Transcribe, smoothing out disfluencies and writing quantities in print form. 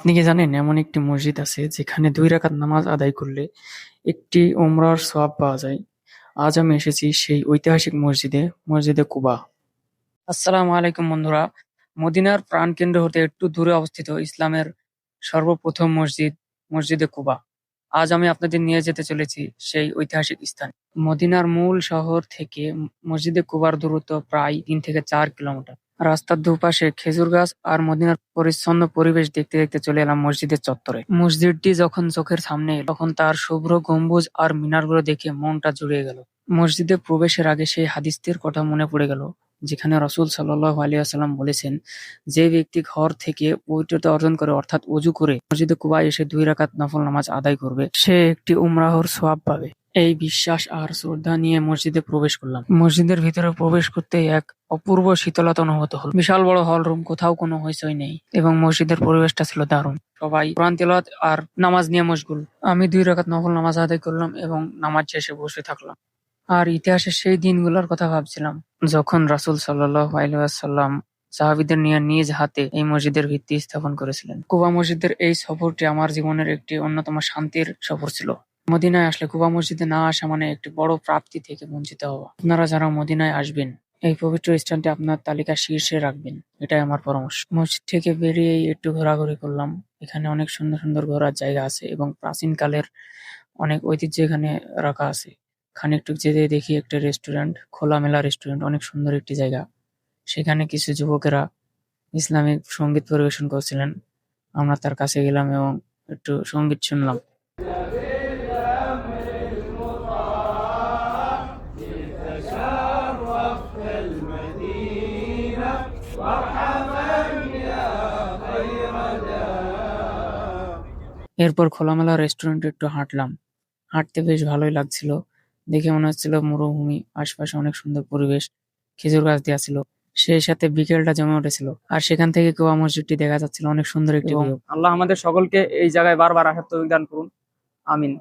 আপনি কি জানেন এমন একটি মসজিদ আছে যেখানে ২ রাকাত নামাজ আদায় করলে একটি উমরার সওয়াব পাওয়া যায়? আজ আমি এসেছি সেই ঐতিহাসিক মসজিদে, মসজিদে কুবা। আসসালামু আলাইকুম বন্ধুরা। মদিনার প্রাণকেন্দ্র হতে একটু দূরে অবস্থিত ইসলামের সর্বপ্রথম মসজিদ, মসজিদে কুবা। আজ আমি আপনাদের নিয়ে যেতে চলেছি সেই ঐতিহাসিক স্থানে। মদিনার মূল শহর থেকে মসজিদে কুবার দূরত্ব প্রায় ৩ থেকে ৪ কিলোমিটার। রাস্তার দুপাশে খেজুর গাছ আর মদিনার পরিচ্ছন্ন পরিবেশ দেখতে দেখতে চলে এলাম মসজিদের চত্বরে। মসজিদটি যখন চোখের সামনে এলো, তখন তার শুভ্র গম্বুজ আর মিনারগুলো দেখে মনটা জুড়িয়ে গেল। মসজিদে প্রবেশের আগে সেই হাদিসটির কথা মনে পড়ে গেল, যেখানে রাসূল সাল্লাল্লাহু আলাইহি ওয়াসাল্লাম বলেছেন, যে ব্যক্তি ঘর থেকে পবিত্রতা অর্জন করে অর্থাৎ ওযু করে মসজিদে কুবায় এসে ২ রাকাত নফল নামাজ আদায় করবে, সে একটি উমরাহর সওয়াব পাবে। এই বিশ্বাস আর শ্রদ্ধা নিয়ে মসজিদে প্রবেশ করলাম। মসজিদের ভিতরে প্রবেশ করতেই এক অপূর্ব শীতলতা অনুভূত হল। বিশাল বড় হল রুম, কোথাও কোনো হইচই নেই এবং মসজিদের পরিবেশটা ছিল দারুণ। সবাই কোরআন তিলাওয়াত আর নামাজ নিয়ে মশগুল। আমি ২ রাকাত নফল নামাজ আদায় করলাম এবং নামাজ শেষে বসে থাকলাম। আর ইতিহাসের সেই দিনগুলোর কথা ভাবছিলাম, যখন রাসূল সাল্লাল্লাহু আলাইহি ওয়াসাল্লাম সাহাবীদের নিয়ে নিজ হাতে এই মসজিদের ভিত্তি স্থাপন করেছিলেন। কুবা মসজিদের এই সফরটি আমার জীবনের একটি অন্যতম শান্তির সফর ছিল। মদিনায় আসলে কুবা মসজিদে না আসা মানে একটি বড় প্রাপ্তি থেকে বঞ্চিত হওয়া। আপনারা যারা মদিনায় আসবেন, এই পবিত্র স্থানটি আপনার তালিকার শীর্ষে রাখবেন, এটাই আমার পরামর্শ। মসজিদ থেকে বেরিয়েই একটু ঘোরাঘুরি করলাম। এখানে অনেক সুন্দর সুন্দর ঘোরার জায়গা আছে এবং প্রাচীন কালের অনেক ঐতিহ্য এখানে রাখা আছে। খানিকটু যেতে দেখি একটা রেস্টুরেন্ট, খোলামেলা রেস্টুরেন্ট, অনেক সুন্দর একটি জায়গা। সেখানে কিছু যুবকেরা ইসলামিক সঙ্গীত পরিবেশন করছিলেন। আমরা তার কাছে গেলাম এবং একটু সঙ্গীত শুনলাম। এরপর খোলামেলা রেস্টুরেন্টে একটু হাঁটলাম। হাঁটতে বেশ ভালোই লাগছিল। দেখে মনে হচ্ছিল মরুভূমি, আশপাশে অনেক সুন্দর পরিবেশ, খেজুর গাছ দেয়া ছিল। সেই সাথে বিকেলটা জমে উঠেছিল। আর সেখান থেকে কুয়া মসজিদটি দেখা যাচ্ছিল, অনেক সুন্দর একটি ভিউ। আল্লাহ আমাদের সকলকে এই জায়গায় বারবার আসার তৌফিক দান করুন। আমিন।